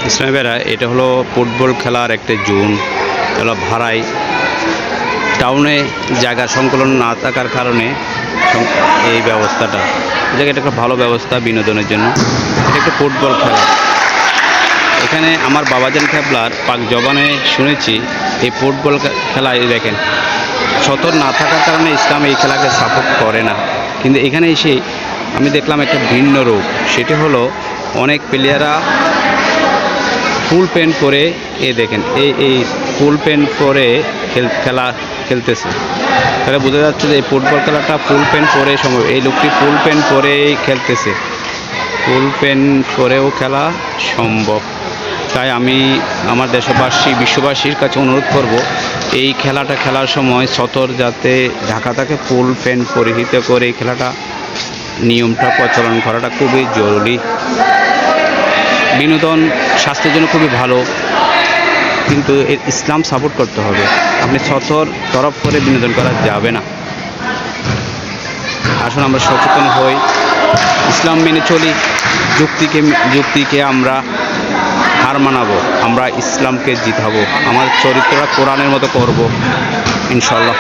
ইসলামী ভাইরা, এটা হলো ফুটবল খেলার একটা জোন। এগুলো ভাড়ায় টাউনে জায়গা সংকুলন না থাকার কারণে এই ব্যবস্থাটা, এটা একটা ভালো ব্যবস্থা বিনোদনের জন্য। এটা একটা ফুটবল খেলা। এখানে আমার বাবাজান কেবলার পাক জবানে শুনেছি এই ফুটবল খেলায় দেখেন সতর না থাকার কারণে ইসলাম এই খেলাকে সাপোর্ট করে না। কিন্তু এখানে এসে আমি দেখলাম একটা ভিন্ন রূপ। সেটি হলো অনেক প্লেয়াররা ফুল প্যান্ট পরে দেখেন এই ফুল প্যান্ট পরে খেলা খেলতেছে। তাহলে বোঝা যাচ্ছে যে এই ফুটবল খেলাটা ফুল প্যান্ট পরে সম্ভব। এই লোকটি ফুল প্যান্ট পরেই খেলতেছে, ফুল প্যান্ট পরেও খেলা সম্ভব। তাই আমি আমার দেশবাসী বিশ্ববাসীর কাছে অনুরোধ করব, এই খেলাটা খেলার সময় সতর যাতে ঢাকা থাকে, ফুল প্যান্ট পরিহিত করে এই খেলাটা নিয়মটা প্রচলন করাটা খুবই জরুরি। বিনোদন স্বাস্থ্যের জন্য খুবই ভালো, কিন্তু ইসলাম সাপোর্ট করতে হবে। আপনি সতর তরফ করে বিনোদন করা যাবে না। আসুন আমরা সচেতন হই, ইসলাম মেনে চলি, যুক্তিকে আমরা হার মানাবো, আমরা ইসলামকে জিতাবো, আমার চরিত্রটা কোরআনের মতো করব ইনশাল্লাহ।